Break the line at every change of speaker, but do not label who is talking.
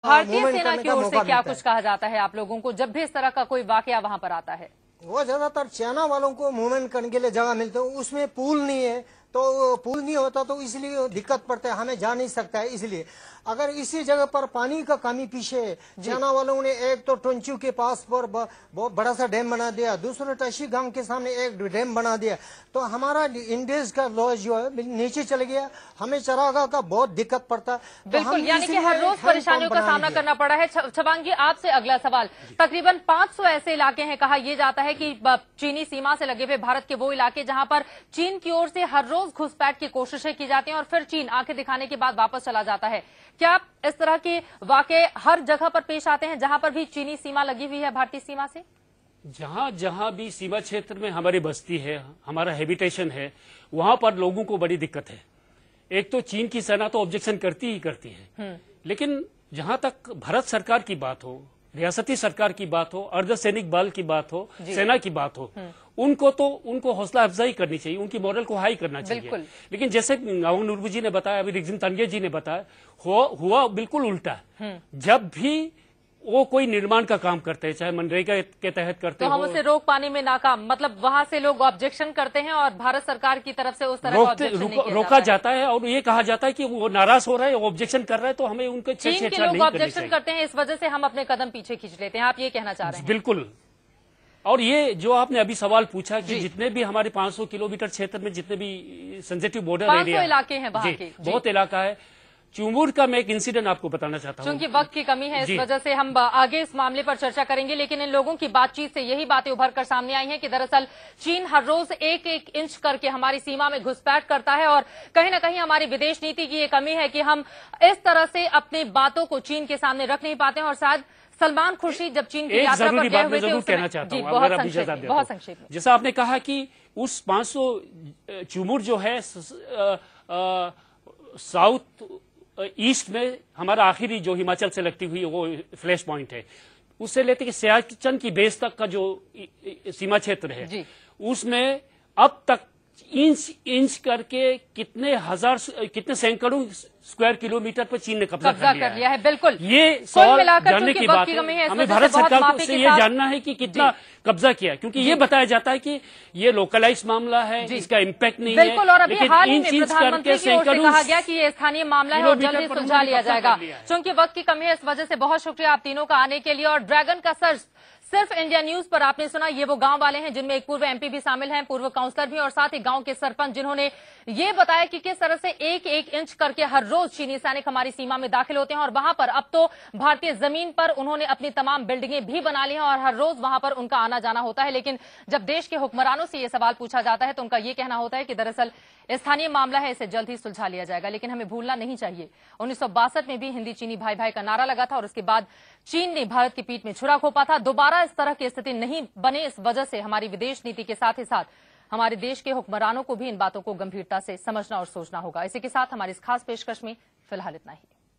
भारतीय सेना की ओर से क्या कुछ कहा जाता है आप लोगों को जब भी इस तरह का कोई वाकया वहां पर आता है?
वो ज्यादातर चाइना वालों को मूवमेंट करने के लिए जगह मिलते है, उसमें पुल नहीं है, तो पुल नहीं होता तो इसलिए दिक्कत पड़ता है, हमें जा नहीं सकता है। इसलिए अगर इसी जगह पर पानी का कमी पीछे है, चाइना वालों ने एक तो टोंचू के पास पर बहुत बड़ा सा डैम बना दिया, दूसरे टशी गांव के सामने एक डैम बना दिया, तो हमारा इंडेज का लॉज जो है नीचे चले गया, हमें चरागाह का बहुत दिक्कत पड़ता है।
बिल्कुल, यानी कि हर रोज परेशानियों का सामना करना पड़ा है। छबांग जी, आपसे अगला सवाल, तकरीबन 500 ऐसे इलाके हैं, कहा यह जाता है कि चीनी सीमा से लगे हुए भारत के वो इलाके जहां पर चीन की ओर से हर रोज घुसपैठ की कोशिशें की जाती हैं और फिर चीन आंखें दिखाने के बाद वापस चला जाता है। क्या इस तरह के वाकये हर जगह पर पेश आते हैं जहां पर भी चीनी सीमा लगी हुई है भारतीय सीमा से?
जहां जहां भी सीमा क्षेत्र में हमारी बस्ती है, हमारा हैबिटेशन है, वहां पर लोगों को बड़ी दिक्कत है। एक तो चीन की सेना तो ऑब्जेक्शन करती ही करती है, लेकिन जहां तक भारत सरकार की बात हो, रियासती सरकार की बात हो, अर्धसैनिक बल की बात हो, सेना की बात हो, उनको हौसला अफजाई करनी चाहिए, उनकी मॉरल को हाई करना चाहिए। लेकिन जैसे गावंग नुरबू जी ने बताया, अभी रिगजिन तनगे जी ने बताया, हुआ बिल्कुल उल्टा। जब भी वो कोई निर्माण का काम करते हैं, चाहे मनरेगा के तहत करते
हैं, तो हम उसे रोक पाने में नाकाम, मतलब वहां से लोग ऑब्जेक्शन करते हैं और भारत सरकार की तरफ से उस तरह
रोका जाता है और ये कहा जाता है कि वो नाराज हो रहा है, ऑब्जेक्शन कर रहा है, तो हमें उनके
चीन के लोग ऑब्जेक्शन करते हैं, इस वजह से हम अपने कदम पीछे खींच लेते हैं, आप ये कहना चाह रहे हैं?
बिल्कुल। और ये जो आपने अभी सवाल पूछा कि जितने भी हमारे 500 किलोमीटर क्षेत्र में जितने भी सेंसिटिव बॉर्डर एरिया
इलाके हैं वहां के,
बहुत इलाका है। चुमूर का मैं एक इंसिडेंट आपको बताना चाहता हूँ।
क्योंकि वक्त की कमी है, इस वजह से हम आगे इस मामले पर चर्चा करेंगे, लेकिन इन लोगों की बातचीत से यही बातें उभर कर सामने आई हैं कि दरअसल चीन हर रोज एक एक इंच करके हमारी सीमा में घुसपैठ करता है और कहीं न कहीं हमारी विदेश नीति की ये कमी है कि हम इस तरह से अपनी बातों को चीन के सामने रख नहीं पाते हैं। और शायद सलमान खुर्शीद जब चीन की यात्रा पर गए हुए थे,
जरूर कहना चाहता हूँ,
बहुत संक्षेप में,
जैसा आपने कहा कि उस 500 चुमूर जो है साउथ ईस्ट में हमारा आखिरी जो हिमाचल से लगती हुई वो फ्लैश पॉइंट है, उससे लेते कि सियाचिन की बेस तक का जो सीमा क्षेत्र है, उसमें अब तक इंच करके कितने सैकड़ों स्क्वायर किलोमीटर पर चीन ने कब्जा कर लिया है।
बिल्कुल,
ये सवाल जानने की बात है, हमें भारत सरकार से ये जानना है कि कितना कब्जा किया, क्योंकि ये बताया जाता है कि ये लोकलाइज मामला है, इसका इम्पैक्ट नहीं है।
बिल्कुल, और अभी हाल ही में प्रधानमंत्री की ओर से कहा गया कि ये स्थानीय मामला है और जल्दी सुलझा लिया जाएगा। चूंकि वक्त की कमी है, इस वजह से बहुत शुक्रिया आप तीनों का आने के लिए। और ड्रैगन का सर्च सिर्फ इंडिया न्यूज पर आपने सुना, ये वो गांव वाले हैं जिनमें एक पूर्व एमपी भी शामिल हैं, पूर्व काउंसलर भी, और साथ ही गांव के सरपंच, जिन्होंने ये बताया कि किस तरह से एक एक इंच करके हर रोज चीनी सैनिक हमारी सीमा में दाखिल होते हैं और वहां पर अब तो भारतीय जमीन पर उन्होंने अपनी तमाम बिल्डिंगें भी बना ली हैं और हर रोज वहां पर उनका आना जाना होता है। लेकिन जब देश के हुक्मरानों से ये सवाल पूछा जाता है तो उनका ये कहना होता है कि दरअसल स्थानीय मामला है, इसे जल्द ही सुलझा लिया जाएगा। लेकिन हमें भूलना नहीं चाहिए, 1962 में भी हिंदी चीनी भाई भाई का नारा लगा था और उसके बाद चीन ने भारत की पीठ में छुरा घोंपा था। दोबारा इस तरह की स्थिति नहीं बने, इस वजह से हमारी विदेश नीति के साथ ही साथ हमारे देश के हुक्मरानों को भी इन बातों को गंभीरता से समझना और सोचना होगा। इसी के साथ हमारी इस खास पेशकश में फिलहाल इतना ही।